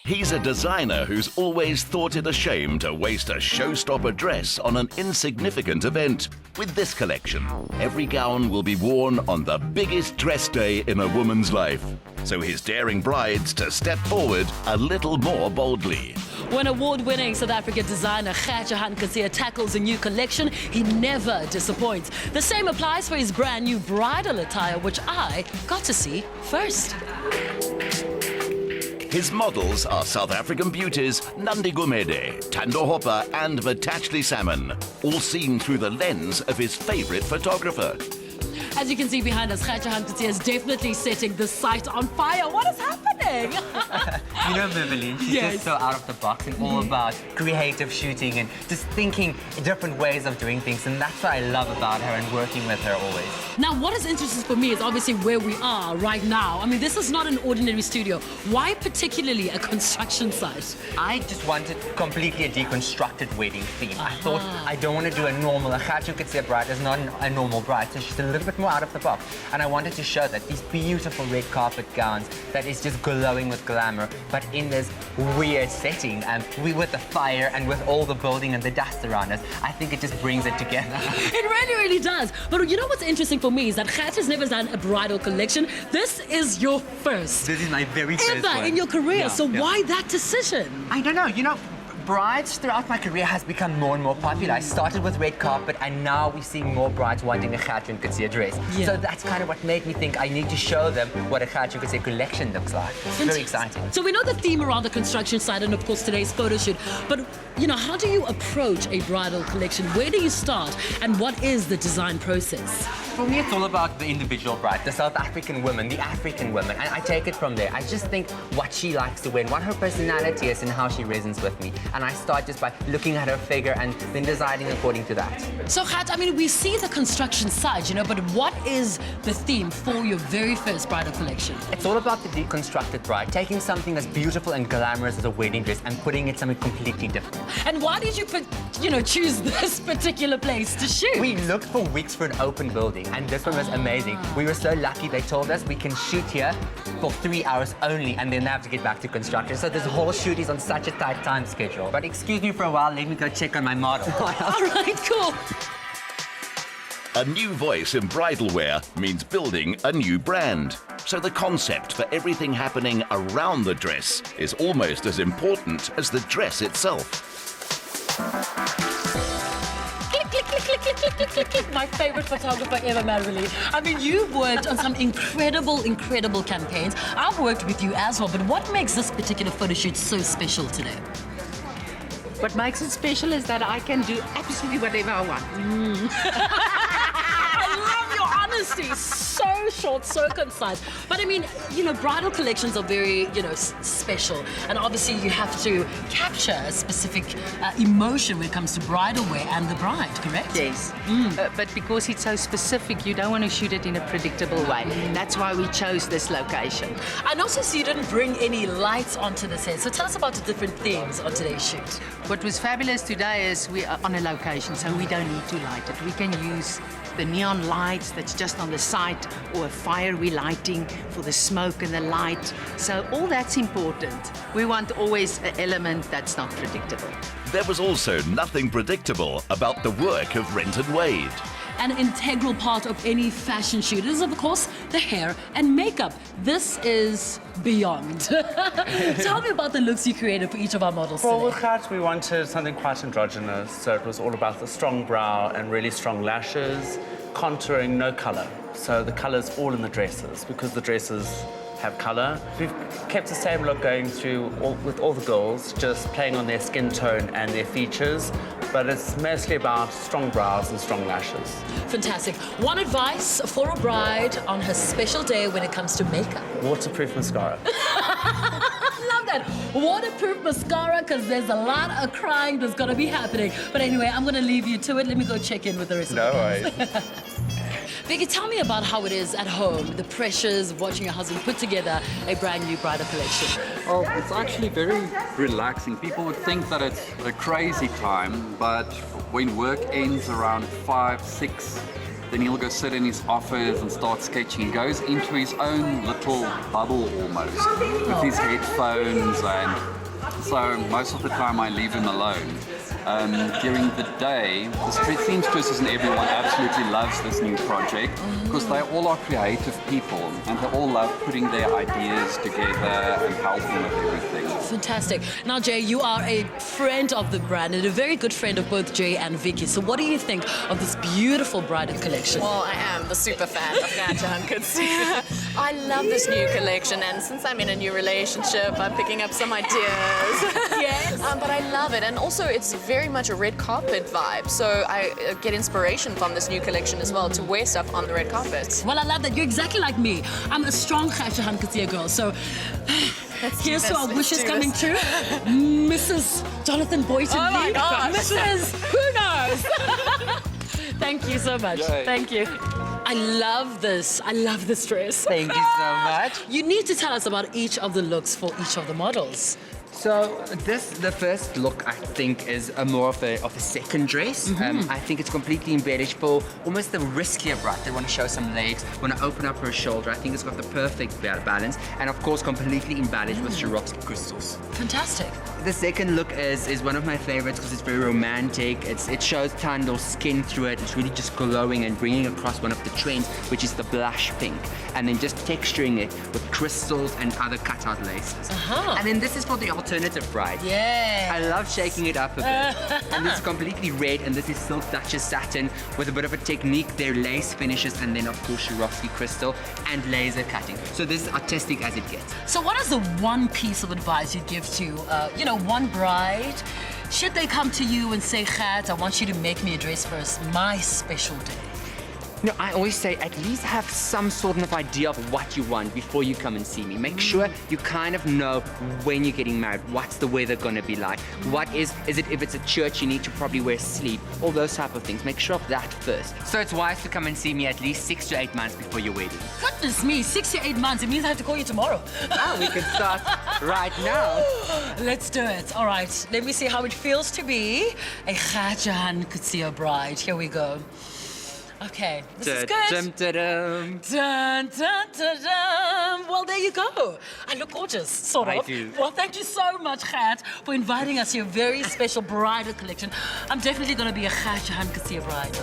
He's a designer who's always thought it a shame to waste a showstopper dress on an insignificant event. With this collection, every gown will be worn on the biggest dress day in a woman's life. So he's daring brides to step forward a little more boldly. When award-winning South African designer Gert-Johan Coetzee tackles a new collection, he never disappoints. The same applies for his brand new bridal attire, which I got to see first. His models are South African beauties Nandi Gumede, Tando Hopper and Vatachli Salmon, all seen through the lens of his favorite photographer. As you can see behind us, Gert-Johan Coetzee is definitely setting the site on fire. What is happening? You know, Vivian, she's Yes. just so out of the box and all about creative shooting and just thinking different ways of doing things. And that's what I love about her and working with her always. Now, what is interesting for me is obviously where we are right now. I mean, this is not an ordinary studio. Why particularly a construction site? I just wanted completely a deconstructed wedding theme. I thought I don't want to do a normal. A Gert-Johan Coetzee bride is not a normal bride, so she's a little bit more out of the box. And I wanted to show that these beautiful red carpet gowns that is just glowing with glamour, but in this weird setting, and with the fire and with all the building and the dust around us, I think it just brings it together. It really, really does. But you know what's interesting for me is that Gert has never done a bridal collection. This is your first. This is my very first Ever one. in your career. Yeah, So yeah. why that decision? I don't know, you know, brides throughout my career has become more and more popular. I started with red carpet and now we're seeing more brides wanting a Gert-Johan Coetzee dress. Yeah. So that's kind of what made me think I need to show them what a Gert-Johan Coetzee collection looks like. It's very exciting. So we know the theme around the construction site and of course today's photo shoot, but you know, how do you approach a bridal collection? Where do you start and what is the design process? For me, it's all about the individual bride, the South African woman, the African woman, and I take it from there. I just think what she likes to wear, what her personality is and how she resonates with me. And I start just by looking at her figure and then deciding according to that. So Gert, I mean, we see the construction site, you know, but what is the theme for your very first bridal collection? It's all about the deconstructed bride, taking something as beautiful and glamorous as a wedding dress and putting it something completely different. And why did you, choose this particular place to shoot? We looked for weeks for an open building, and this one was amazing. We were so lucky. They told us we can shoot here for 3 hours only, and then have to get back to construction. So this whole shoot is on such a tight time schedule. But excuse me for a while, let me go check on my model. All right, cool. A new voice in bridal wear means building a new brand. So the concept for everything happening around the dress is almost as important as the dress itself. Click, click, click, click, click, click, click, click, click. My favorite photographer ever, Marilyn. I mean, you've worked on some incredible campaigns. I've worked with you as well, but what makes this particular photo shoot so special today? What makes it special is that I can do absolutely whatever I want. I love your honesty. So short, so concise. But I mean, bridal collections are very, special. And obviously you have to capture a specific emotion when it comes to bridal wear and the bride, correct? Yes. But because it's so specific, you don't want to shoot it in a predictable way. That's why we chose this location. And also, so you didn't bring any lights onto the set. So tell us about the different themes on today's shoot. What was fabulous today is we are on a location, so we don't need to light it. We can use the neon lights that's just on the site, or a fire we're lighting for the smoke and the light. So all that's important. We want always an element that's not predictable. There was also nothing predictable about the work of Rent and Wade. An integral part of any fashion shoot is, of course, the hair and makeup. This is beyond. Tell me about the looks you created for each of our models Well, today. with Gert, we wanted something quite androgynous, so it was all about the strong brow and really strong lashes, contouring, no colour. So the colour's all in the dresses, because the dresses have colour. We've kept the same look going through with all the girls, just playing on their skin tone and their features, but it's mostly about strong brows and strong lashes. Fantastic. One advice for a bride on her special day when it comes to makeup. Waterproof mascara. Love that. Waterproof mascara, because there's a lot of crying that's going to be happening. But anyway, I'm going to leave you to it. Let me go check in with the rest of No the guys. worries. Vicky, tell me about how it is at home, the pressures of watching your husband put together a brand new bridal collection. Oh, it's actually very relaxing. People would think that it's a crazy time, but when work ends around 5, 6, then he'll go sit in his office and start sketching. He goes into his own little bubble almost with his headphones, and so most of the time I leave him alone. During the day, the seamstresses and everyone absolutely loves this new project because they all are creative people and they all love putting their ideas together and helping with everything. Fantastic. Now, Jay, you are a friend of the brand and a very good friend of both Jay and Vicky. So what do you think of this beautiful bridal collection? Well, I am the super fan of Gert-Johan Coetzee. I love this new collection, and since I'm in a new relationship, I'm picking up some ideas. Yes. But I love it, and also it's very much a red carpet vibe, so I get inspiration from this new collection as well to wear stuff on the red carpet. Well, I love that. You're exactly like me. I'm a strong Gert-Johan Coetzee girl, so here's to our wishes coming true. Mrs. Jonathan Boynton. Oh my Lee. gosh. Mrs. Who knows? Thank you so much. Yay. Thank you. I love this. I love this dress. Thank you so much. You need to tell us about each of the looks for each of the models. So the first look, I think, is more of a second dress. I think it's completely embellished for almost the riskier bride. They want to show some legs, want to open up her shoulder. I think it's got the perfect balance, and of course, completely embellished with Swarovski crystals. Fantastic. The second look is one of my favorites because it's very romantic. It shows Tandor's skin through it. It's really just glowing and bringing across one of the trends, which is the blush pink, and then just texturing it with crystals and other cut-out laces. And then this is for the alternative bride. Yeah. I love shaking it up a bit. And this is completely red, and this is silk Duchess satin with a bit of a technique there, lace finishes, and then of course Swarovski crystal and laser cutting. So this is artistic as it gets. So what is the one piece of advice you'd give to, one bride? Should they come to you and say, Gert, I want you to make me a dress for my special day? No, I always say at least have some sort of idea of what you want before you come and see me. Make sure you kind of know when you're getting married. What's the weather going to be like? What is it if it's a church you need to probably wear a sleeve? All those type of things. Make sure of that first. So it's wise to come and see me at least 6 to 8 months before your wedding. Goodness me, 6 to 8 months. It means I have to call you tomorrow. We can start right now. Let's do it. All right, let me see how it feels to be a Gert-Johan Coetzee bride. Here we go. Okay, this is good. Dun, dun, dun. Dun, dun, dun, dun. Well, there you go. I look gorgeous, sort of. I do. Well, thank you so much, Gert, for inviting us to your very special bridal collection. I'm definitely going to be a Gert-Johan Coetzee bride.